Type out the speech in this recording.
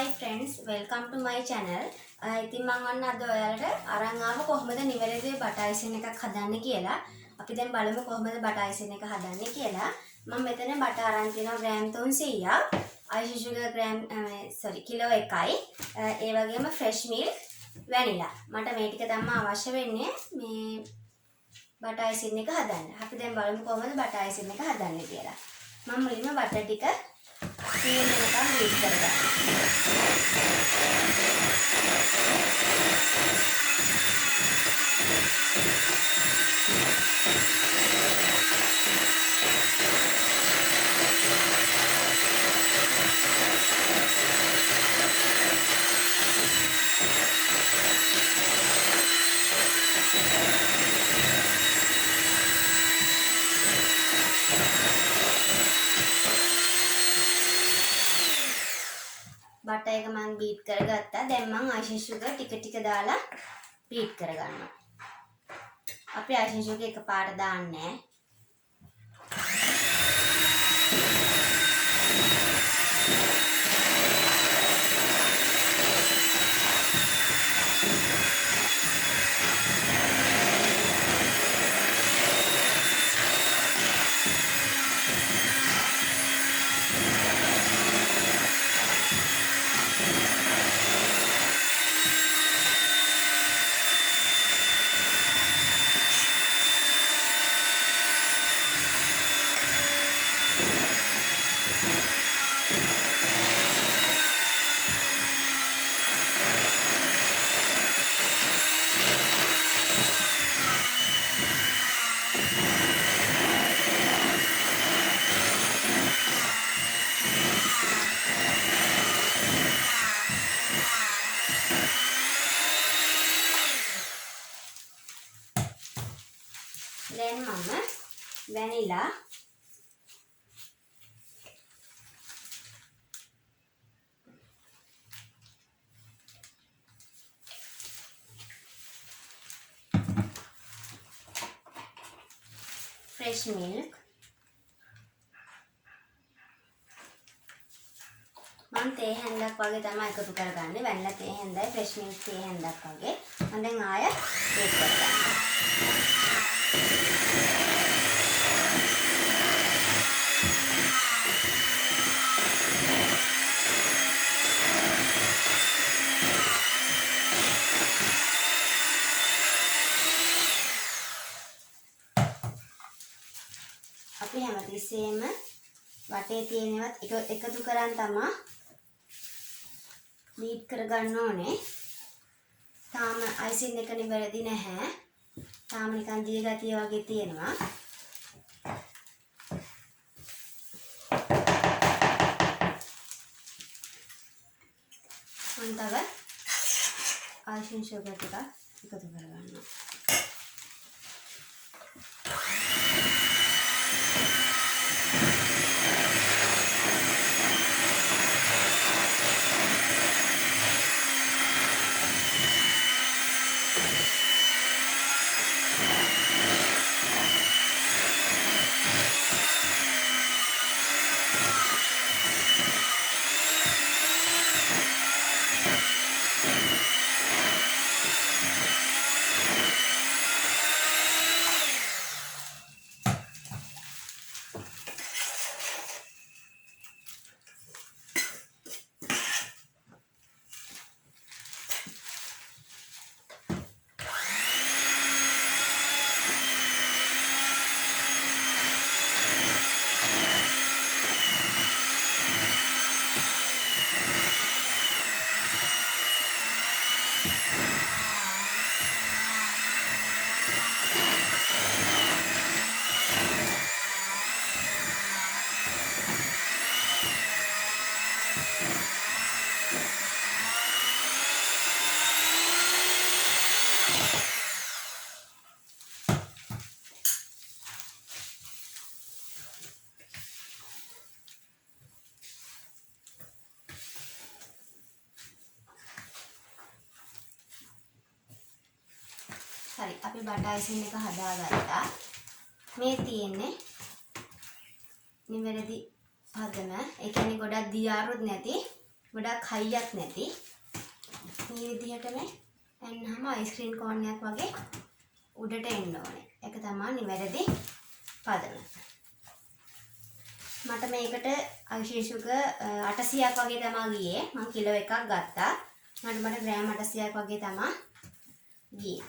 Hi friends, welcome to my channel. ඉතින් මම අන්න අද ඔයාලට අරන් ආව කොහොමද නිවැරදිව බටර් අයිසින් එකක් හදන්නේ කියලා. අපි දැන් බලමු කොහොමද බටර් අයිසින් එක හදන්නේ කියලා. මම මෙතන බටර් අරන් තිනවා ග්‍රෑම් 300ක්, icing sugar ග්‍රෑම් කිලෝ 1යි. ඒ වගේම fresh milk, vanilla. මට මේ ටික තමයි අවශ්‍ය වෙන්නේ මේ බටර් අයිසින් එක හදන්න. අපි දැන් බලමු කොහොමද බටර් අයිසින් එක හදන්නේ කියලා. මම මුලින්ම බටර් ටික සීනේකම් බීට් කරගන්න. බටර් එක මම බීට් කරගත්තා. දැන් මම icing sugar ටික ටික දාලා බීට් කරගන්නවා. අපි icing sugar එකපාරට දාන්නේ නැහැ. Then mama vanilla fresh milk මම තේ හැන්දක් වගේ තමයි එකතු කරගන්නේ. වැනිලා තේ හැන්දයි fresh milk තේ හැන්දක් වගේ. මම දැන් ආය බේක් කරගන්නවා. අපි හැමතිස්සෙම වටේ තියෙනවත් එකතු කරන් තමයි බීට් කරගන්න ඕනේ. තාම අයිසින් එක නිවැරදි නැහැ. තාම නිකන් දිය ගතිය වගේ තියෙනවා. මම තව icing sugar ටික එකතු කරගන්නවා. හරි අපි බටර් අයිසින් එක හදාගත්තා. මේ තියෙන්නේ නිවැරදි හදන. ඒ කියන්නේ ගොඩක් දියාරුත් නැති ගොඩක් හයියක් නැති මේ විදිහටම එන්නම අයිස්ක්‍රීම් කෝන් එකක් වගේ උඩට එන්න ඕනේ. ඒක තමයි නිවැරදි පදම. මට මේකට icing sugar 800ක් වගේ තමයි ගියේ. මම කිලෝ එකක් ගත්තා. මට ග්‍රෑම් 800ක් වගේ තමයි ගියේ.